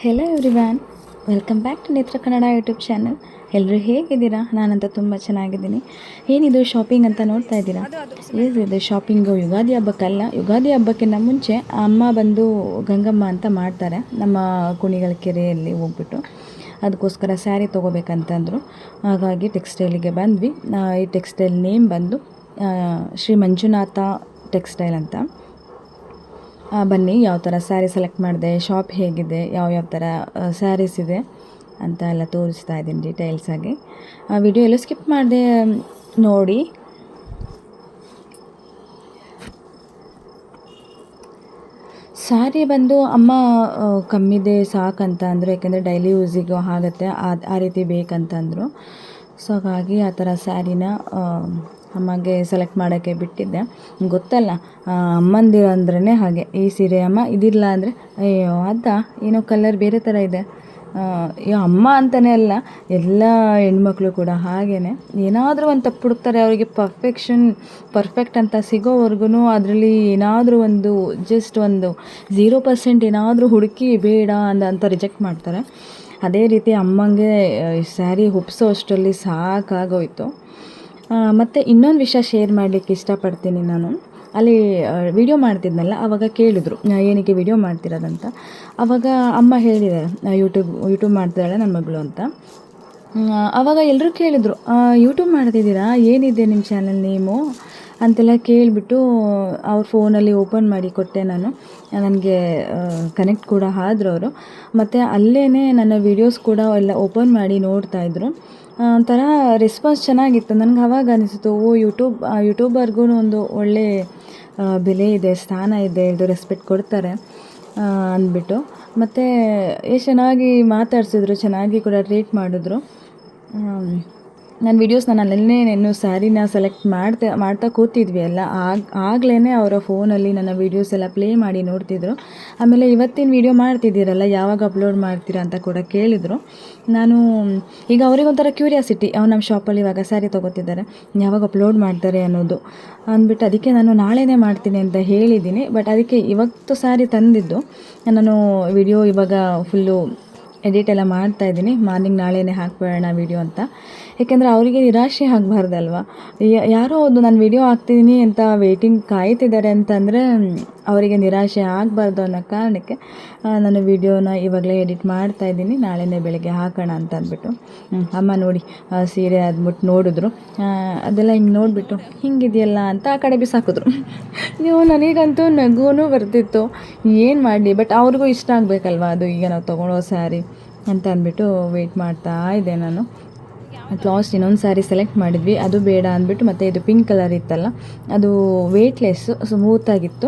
Hello ಎವ್ರಿವ್ಯಾನ್, welcome back to ನೇತ್ರ Kannada YouTube channel. ಎಲ್ಲರೂ ಹೇಗಿದ್ದೀರಾ? ನಾನಂತೂ ತುಂಬ ಚೆನ್ನಾಗಿದ್ದೀನಿ. ಏನಿದು ಶಾಪಿಂಗ್ ಅಂತ ನೋಡ್ತಾ ಇದ್ದೀರಾ? ಇದು ಶಾಪಿಂಗು ಯುಗಾದಿ ಹಬ್ಬಕ್ಕಲ್ಲ, ಯುಗಾದಿ ಹಬ್ಬಕ್ಕಿಂತ ಮುಂಚೆ ಅಮ್ಮ ಬಂದು ಗಂಗಮ್ಮ ಅಂತ ಮಾಡ್ತಾರೆ ನಮ್ಮ ಕುಣಿಗಲ್ ಕೆರೆಯಲ್ಲಿ ಹೋಗ್ಬಿಟ್ಟು. ಅದಕ್ಕೋಸ್ಕರ ಸ್ಯಾರಿ ತೊಗೋಬೇಕಂತಂದರು. ಹಾಗಾಗಿ ಟೆಕ್ಸ್ಟೈಲಿಗೆ ಬಂದ್ವಿ. ಈ ಟೆಕ್ಸ್ಟೈಲ್ ನೇಮ್ ಬಂದು ಶ್ರೀ ಮಂಜುನಾಥ ಟೆಕ್ಸ್ಟೈಲ್ ಅಂತ. ಬನ್ನಿ, ಯಾವ ಥರ ಸ್ಯಾರಿ ಸೆಲೆಕ್ಟ್ ಮಾಡಿದೆ, ಶಾಪ್ ಹೇಗಿದೆ, ಯಾವ್ಯಾವ ಥರ ಸ್ಯಾರೀಸ್ ಇದೆ ಅಂತ ಎಲ್ಲ ತೋರಿಸ್ತಾ ಇದ್ದೀನಿ ಡೀಟೇಲ್ಸಾಗಿ. ವಿಡಿಯೋ ಎಲ್ಲ ಸ್ಕಿಪ್ ಮಾಡಿದೆ ನೋಡಿ. ಸ್ಯಾರಿ ಬಂದು ಅಮ್ಮ ಕಮ್ಮಿದೆ ಸಾಕಂತ ಅಂದರು, ಯಾಕೆಂದರೆ ಡೈಲಿ ಯೂಸಿಗೂ ಆಗುತ್ತೆ, ಆ ರೀತಿ ಬೇಕಂತಂದರು. ಸೊ ಹಾಗಾಗಿ ಆ ಥರ ಸ್ಯಾರಿನ ಅಮ್ಮಗೆ ಸೆಲೆಕ್ಟ್ ಮಾಡೋಕ್ಕೆ ಬಿಟ್ಟಿದ್ದೆ. ಗೊತ್ತಲ್ಲ, ಅಮ್ಮಂದಿರು ಅಂದ್ರೇ ಹಾಗೆ. ಈ ಸೀರೆ ಅಮ್ಮ ಇದಿಲ್ಲ ಅಂದರೆ ಅಯ್ಯೋ ಅದಾ ಏನೋ ಕಲರ್ ಬೇರೆ ಥರ ಇದೆ. ಅಮ್ಮ ಅಂತಲೇ ಅಲ್ಲ, ಎಲ್ಲ ಹೆಣ್ಮಕ್ಳು ಕೂಡ ಹಾಗೇ ಏನಾದರೂ ಒಂದು ತಪ್ಪು ಹುಡುಕ್ತಾರೆ. ಅವರಿಗೆ ಪರ್ಫೆಕ್ಟ್ ಅಂತ ಸಿಗೋವರೆಗೂ ಅದರಲ್ಲಿ ಏನಾದರೂ ಒಂದು ಜಸ್ಟ್ ಒಂದು 0% ಏನಾದರೂ ಹುಡುಕಿ ಬೇಡ ಅಂತ ರಿಜೆಕ್ಟ್ ಮಾಡ್ತಾರೆ. ಅದೇ ರೀತಿ ಅಮ್ಮಂಗೆ ಸ್ಯಾರಿ ಒಪ್ಸೋ ಅಷ್ಟರಲ್ಲಿ ಸಾಕಾಗೋಯ್ತು. ಮತ್ತು ಇನ್ನೊಂದು ವಿಷಯ ಶೇರ್ ಮಾಡಲಿಕ್ಕೆ ಇಷ್ಟಪಡ್ತೀನಿ. ನಾನು ಅಲ್ಲಿ ವಿಡಿಯೋ ಮಾಡ್ತಿದ್ನಲ್ಲ, ಆವಾಗ ಕೇಳಿದ್ರು ಏನಕ್ಕೆ ವಿಡಿಯೋ ಮಾಡ್ತಿರೋದಂತ. ಆವಾಗ ಅಮ್ಮ ಹೇಳಿದ್ದಾರೆ ಯೂಟ್ಯೂಬ್ ಮಾಡ್ತಿದ್ದಾಳೆ ನನ್ನ ಮಗಳು ಅಂತ. ಆವಾಗ ಎಲ್ಲರೂ ಕೇಳಿದರು, ಯೂಟ್ಯೂಬ್ ಮಾಡ್ತಿದ್ದೀರಾ, ಏನಿದೆ ನಿಮ್ಮ ಚಾನಲ್ ನೇಮು ಅಂತೆಲ್ಲ ಕೇಳಿಬಿಟ್ಟು ಅವ್ರ ಫೋನಲ್ಲಿ ಓಪನ್ ಮಾಡಿ ಕೊಟ್ಟೆ ನಾನು. ನನಗೆ ಕನೆಕ್ಟ್ ಕೂಡ ಆದರು ಅವರು. ಮತ್ತು ಅಲ್ಲೇ ನನ್ನ ವೀಡಿಯೋಸ್ ಕೂಡ ಎಲ್ಲ ಓಪನ್ ಮಾಡಿ ನೋಡ್ತಾಯಿದ್ರು. ಒಂಥರ ರೆಸ್ಪಾನ್ಸ್ ಚೆನ್ನಾಗಿತ್ತು. ನನಗೆ ಆವಾಗ ಅನಿಸಿತು, ಯೂಟ್ಯೂಬರ್ಗೂ ಒಂದು ಒಳ್ಳೆ ಬೆಲೆ ಇದೆ, ಸ್ಥಾನ ಇದೆ, ಇದು ರೆಸ್ಪೆಕ್ಟ್ ಕೊಡ್ತಾರೆ ಅಂದ್ಬಿಟ್ಟು. ಮತ್ತು ಎಷ್ಟು ಚೆನ್ನಾಗಿ ಮಾತಾಡ್ಸಿದ್ರು, ಚೆನ್ನಾಗಿ ಕೂಡ ಟ್ರೀಟ್ ಮಾಡಿದ್ರು. ನನ್ನ ವೀಡಿಯೋಸ್ ನಾನು ಅಲ್ಲೇ ಸ್ಯಾರಿನ ಸೆಲೆಕ್ಟ್ ಮಾಡ್ತಾ ಕೂತಿದ್ವಿ ಎಲ್ಲ. ಆಗಲೇ ಅವರ ಫೋನಲ್ಲಿ ನನ್ನ ವೀಡಿಯೋಸ್ ಎಲ್ಲ ಪ್ಲೇ ಮಾಡಿ ನೋಡ್ತಿದ್ರು. ಆಮೇಲೆ ಇವತ್ತಿನ ವೀಡಿಯೋ ಮಾಡ್ತಿದ್ದೀರಲ್ಲ, ಯಾವಾಗ ಅಪ್ಲೋಡ್ ಮಾಡ್ತೀರಾ ಅಂತ ಕೂಡ ಕೇಳಿದರು. ನಾನು ಈಗ ಅವರಿಗೊಂಥರ ಕ್ಯೂರಿಯಾಸಿಟಿ, ನಮ್ಮ ಶಾಪಲ್ಲಿ ಇವಾಗ ಸ್ಯಾರಿ ತೊಗೋತಿದ್ದಾರೆ, ಯಾವಾಗ ಅಪ್ಲೋಡ್ ಮಾಡ್ತಾರೆ ಅನ್ನೋದು ಅಂದ್ಬಿಟ್ಟು, ಅದಕ್ಕೆ ನಾನು ನಾಳೆನೇ ಮಾಡ್ತೀನಿ ಅಂತ ಹೇಳಿದ್ದೀನಿ. ಬಟ್ ಅದಕ್ಕೆ ಇವತ್ತು ಸ್ಯಾರಿ ತಂದಿದ್ದು ನಾನು ವಿಡಿಯೋ ಇವಾಗ ಫುಲ್ಲು ಎಡಿಟ್ ಎಲ್ಲ ಮಾಡ್ತಾಯಿದ್ದೀನಿ. ಮಾರ್ನಿಂಗ್ ನಾಳೆನೇ ಹಾಕ್ಬೇಡ ವಿಡಿಯೋ ಅಂತ. ಏಕೆಂದರೆ ಅವರಿಗೆ ನಿರಾಶೆ ಆಗಬಾರ್ದಲ್ವ. ಯಾರೋ ಒಂದು ನಾನು ವಿಡಿಯೋ ಹಾಕ್ತಿದ್ದೀನಿ ಅಂತ ಕಾಯ್ತಿದ್ದಾರೆ ಅಂತಂದರೆ ಅವರಿಗೆ ನಿರಾಶೆ ಆಗಬಾರ್ದು ಅನ್ನೋ ಕಾರಣಕ್ಕೆ ನಾನು ವಿಡಿಯೋನ ಇವಾಗಲೇ ಎಡಿಟ್ ಮಾಡ್ತಾಯಿದ್ದೀನಿ. ನಾಳೆನೇ ಬೆಳಗ್ಗೆ ಹಾಕೋಣ ಅಂತ ಅಂದ್ಬಿಟ್ಟು. ಅಮ್ಮ ನೋಡಿ ಸೀರೆ ಅಂದ್ಬಿಟ್ಟು ನೋಡಿದ್ರು. ಅದೆಲ್ಲ ಹಿಂಗೆ ನೋಡಿಬಿಟ್ಟು ಹಿಂಗಿದೆಯಲ್ಲ ಅಂತ ಆ ಕಡೆ ಬಿಸಾಕಿದ್ರು. ನನಗಂತೂ ನಗುನೂ ಬರ್ತಿತ್ತು, ಏನು ಮಾಡಲಿ. ಬಟ್ ಅವ್ರಿಗೂ ಇಷ್ಟ ಆಗಬೇಕಲ್ವ ಅದು, ಈಗ ನಾವು ತೊಗೊಳೋ ಸ್ಯಾರಿ ಅಂತ ಅಂದ್ಬಿಟ್ಟು ವೆಯ್ಟ್ ಮಾಡ್ತಾ ಇದ್ದೆ ನಾನು. ಲಾಸ್ಟ್ ಇನ್ನೊಂದು ಸ್ಯಾರಿ ಸೆಲೆಕ್ಟ್ ಮಾಡಿದ್ವಿ, ಅದು ಬೇಡ ಅಂದ್ಬಿಟ್ಟು. ಮತ್ತು ಇದು ಪಿಂಕ್ ಕಲರ್ ಇತ್ತಲ್ಲ, ಅದು ವೇಟ್ಲೆಸ್ಸು, ಸ್ಮೂತಾಗಿತ್ತು,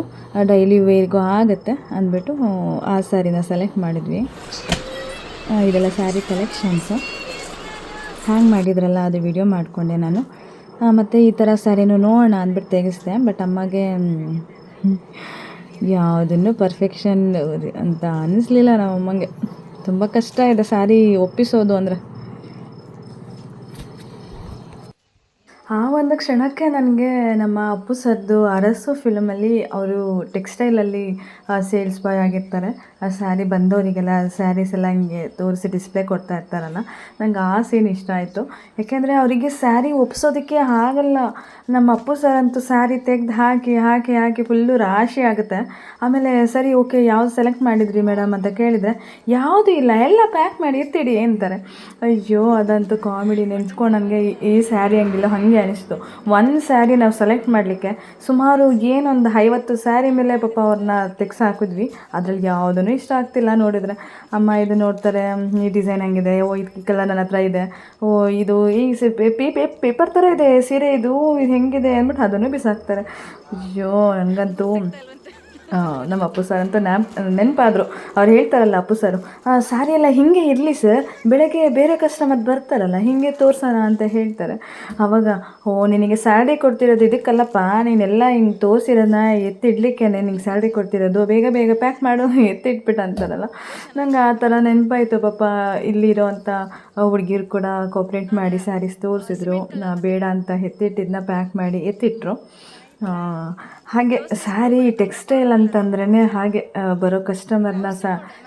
ಡೈಲಿ ವೇರ್ಗೂ ಆಗುತ್ತೆ ಅಂದ್ಬಿಟ್ಟು ಆ ಸ್ಯಾರಿನ ಸೆಲೆಕ್ಟ್ ಮಾಡಿದ್ವಿ. ಇದೆಲ್ಲ ಸ್ಯಾರಿ ಕಲೆಕ್ಷನ್ಸು. ಹ್ಯಾಂಗ್ ಮಾಡಿದ್ರಲ್ಲ, ಅದು ವಿಡಿಯೋ ಮಾಡಿಕೊಂಡೆ ನಾನು. ಮತ್ತು ಈ ಥರ ಸ್ಯಾರಿನೂ ನೋಡೋಣ ಅಂದ್ಬಿಟ್ಟು ತೆಗೆಸಿದೆ. ಬಟ್ ಅಮ್ಮಗೆ ಯಾವುದನ್ನು ಪರ್ಫೆಕ್ಷನ್ ಅಂತ ಅನ್ನಿಸ್ಲಿಲ್ಲ. ನಮ್ಮ ಅಮ್ಮಂಗೆ ತುಂಬ ಕಷ್ಟ ಇದೆ ಸ್ಯಾರಿ ಒಪ್ಪಿಸೋದು ಅಂದರೆ. ಆ ಒಂದು ಕ್ಷಣಕ್ಕೆ ನನಗೆ ನಮ್ಮ ಅಪ್ಪು ಸರ್ದು ಅರಸು ಫಿಲಮಲ್ಲಿ ಅವರು ಟೆಕ್ಸ್ಟೈಲಲ್ಲಿ ಸೇಲ್ಸ್ ಬಾಯ್ ಆಗಿರ್ತಾರೆ. ಆ ಸ್ಯಾರಿ ಬಂದವರಿಗೆಲ್ಲ ಸ್ಯಾರೀಸ್ ಎಲ್ಲ ಹಿಂಗೆ ತೋರಿಸಿ ಡಿಸ್ಪ್ಲೇ ಕೊಡ್ತಾ ಇರ್ತಾರಲ್ಲ, ನಂಗೆ ಆ ಸೀನ್ ಇಷ್ಟ ಆಯಿತು. ಯಾಕೆಂದರೆ ಅವರಿಗೆ ಸ್ಯಾರಿ ಒಪ್ಸೋದಕ್ಕೆ ಆಗಲ್ಲ. ನಮ್ಮ ಅಪ್ಪು ಸರ್ ಅಂತೂ ಸ್ಯಾರಿ ತೆಗೆದು ಹಾಕಿ ಫುಲ್ಲು ರಾಶಿ ಆಗುತ್ತೆ. ಆಮೇಲೆ ಸರಿ ಓಕೆ, ಯಾವ್ದು ಸೆಲೆಕ್ಟ್ ಮಾಡಿದ್ರಿ ಮೇಡಮ್ ಅಂತ ಕೇಳಿದರೆ, ಯಾವುದೂ ಇಲ್ಲ, ಎಲ್ಲ ಪ್ಯಾಕ್ ಮಾಡಿ ಎತ್ತಿಡಿ ಅಂತಾರೆ. ಅಯ್ಯೋ, ಅದಂತೂ ಕಾಮಿಡಿ ನೆನೆಸ್ಕೊಂಡು ನನಗೆ ಈ ಸ್ಯಾರಿ ಹಂಗಿಲ್ಲ ಹಾಗೆ ಅನಿಸ್ತು. ಒಂದು ಸ್ಯಾರಿ ನಾವು ಸೆಲೆಕ್ಟ್ ಮಾಡಲಿಕ್ಕೆ ಸುಮಾರು ಏನೊಂದು 50 ಸ್ಯಾರಿ ಮೇಲೆ ಪಾಪ ಅವ್ರನ್ನ ಹಾಕಿದ್ವಿ. ಅದರಲ್ಲಿ ಯಾವುದೂ ಇಷ್ಟ ಆಗ್ತಿಲ್ಲ. ನೋಡಿದರೆ ಅಮ್ಮ ಇದು ನೋಡ್ತಾರೆ, ಈ ಡಿಸೈನ್ ಹೆಂಗಿದೆ, ಇದು ಕಲರ್ ನನ್ನ ಹತ್ರ ಇದೆ, ಇದು ಈ ಪೇಪರ್ ಥರ ಇದೆ ಸೀರೆ, ಇದು ಹೆಂಗಿದೆ ಅಂದ್ಬಿಟ್ಟು ಅದನ್ನು ಬಿಸಾಕ್ತಾರೆ. ಅಯ್ಯೋ, ನನಗಂತೂ ನಮ್ಮ ಅಪ್ಪು ಸರ್ ಅಂತೂ ನೆನಪಾದರು. ಅವ್ರು ಹೇಳ್ತಾರಲ್ಲ ಅಪ್ಪು ಸರು, ಸ್ಯಾರಿ ಎಲ್ಲ ಹೀಗೆ ಇರಲಿ ಸರ್, ಬೆಳಗ್ಗೆ ಬೇರೆ ಕಸ್ಟಮರ್ ಬರ್ತಾರಲ್ಲ ಹೀಗೆ ತೋರಿಸೋಣ ಅಂತ ಹೇಳ್ತಾರೆ. ಆವಾಗ ನಿನಗೆ ಸ್ಯಾಲ್ರಿ ಕೊಡ್ತಿರೋದು ಇದಕ್ಕಲ್ಲಪ್ಪ, ನೀನೆಲ್ಲ ಹಿಂಗೆ ತೋರಿಸಿರೋದನ್ನ ಎತ್ತಿಡ್ಲಿಕ್ಕೆ ನಿನಗೆ ಸ್ಯಾಲ್ರಿ ಕೊಡ್ತಿರೋದು, ಬೇಗ ಪ್ಯಾಕ್ ಮಾಡು ಎತ್ತಿಟ್ಬಿಟ್ಟು ಅಂತಾರಲ್ಲ. ನಂಗೆ ಆ ಥರ ನೆನಪಾಯಿತು. ಪಾಪ ಇಲ್ಲಿರೋ ಅಂಥ ಹುಡುಗಿರು ಕೂಡ ಕೋಪ್ರೇಟ್ ಮಾಡಿ ಸ್ಯಾರೀಸ್ ತೋರಿಸಿದ್ರು. ಬೇಡ ಅಂತ ಎತ್ತಿಟ್ಟಿದ್ದನ್ನ ಪ್ಯಾಕ್ ಮಾಡಿ ಎತ್ತಿಟ್ರು. ಆ, ಹಾಗೆ ಸ್ಯಾರಿ ಟೆಕ್ಸ್ಟೈಲ್ ಅಂತಂದ್ರೇ ಹಾಗೆ ಬರೋ ಕಸ್ಟಮರ್ನ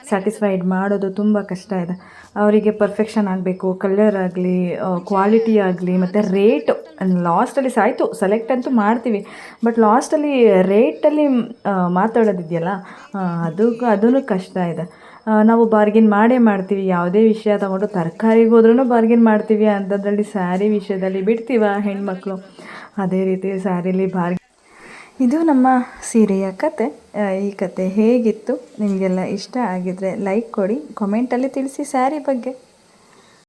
ಸ್ಯಾಟಿಸ್ಫೈಡ್ ಮಾಡೋದು ತುಂಬ ಕಷ್ಟ ಇದೆ. ಅವರಿಗೆ ಪರ್ಫೆಕ್ಷನ್ ಆಗಬೇಕು, ಕಲರ್ ಆಗಲಿ, ಕ್ವಾಲಿಟಿ ಆಗಲಿ, ಮತ್ತು ರೇಟು ಲಾಸ್ಟಲ್ಲಿ ಆಯಿತು ಸೆಲೆಕ್ಟ್ ಅಂತೂ ಮಾಡ್ತೀವಿ, ಬಟ್ ಲಾಸ್ಟಲ್ಲಿ ರೇಟಲ್ಲಿ ಮಾತಾಡೋದಿದೆಯಲ್ಲ, ಅದೂ ಕಷ್ಟ ಇದೆ. ನಾವು ಬಾರ್ಗಿನ್ ಮಾಡೇ ಮಾಡ್ತೀವಿ, ಯಾವುದೇ ವಿಷಯ ತಗೊಂಡು ತರಕಾರಿಗೆ ಹೋದ್ರೂ ಬಾರ್ಗಿನ್ ಮಾಡ್ತೀವಿ, ಅಂಥದ್ರಲ್ಲಿ ಸ್ಯಾರಿ ವಿಷಯದಲ್ಲಿ ಬಿಡ್ತೀವ ಹೆಣ್ಮಕ್ಳು? ಅದೇ ರೀತಿ ಸ್ಯಾರಿಲಿ ಇದು ನಮ್ಮ ಸೀರೆಯ ಕತೆ. ಈ ಕತೆ ಹೇಗಿತ್ತು, ನಿಮಗೆಲ್ಲ ಇಷ್ಟ ಆಗಿದ್ರೆ ಲೈಕ್ ಕೊಡಿ, ಕಾಮೆಂಟಲ್ಲಿ ತಿಳಿಸಿ ಸ್ಯಾರಿ ಬಗ್ಗೆ.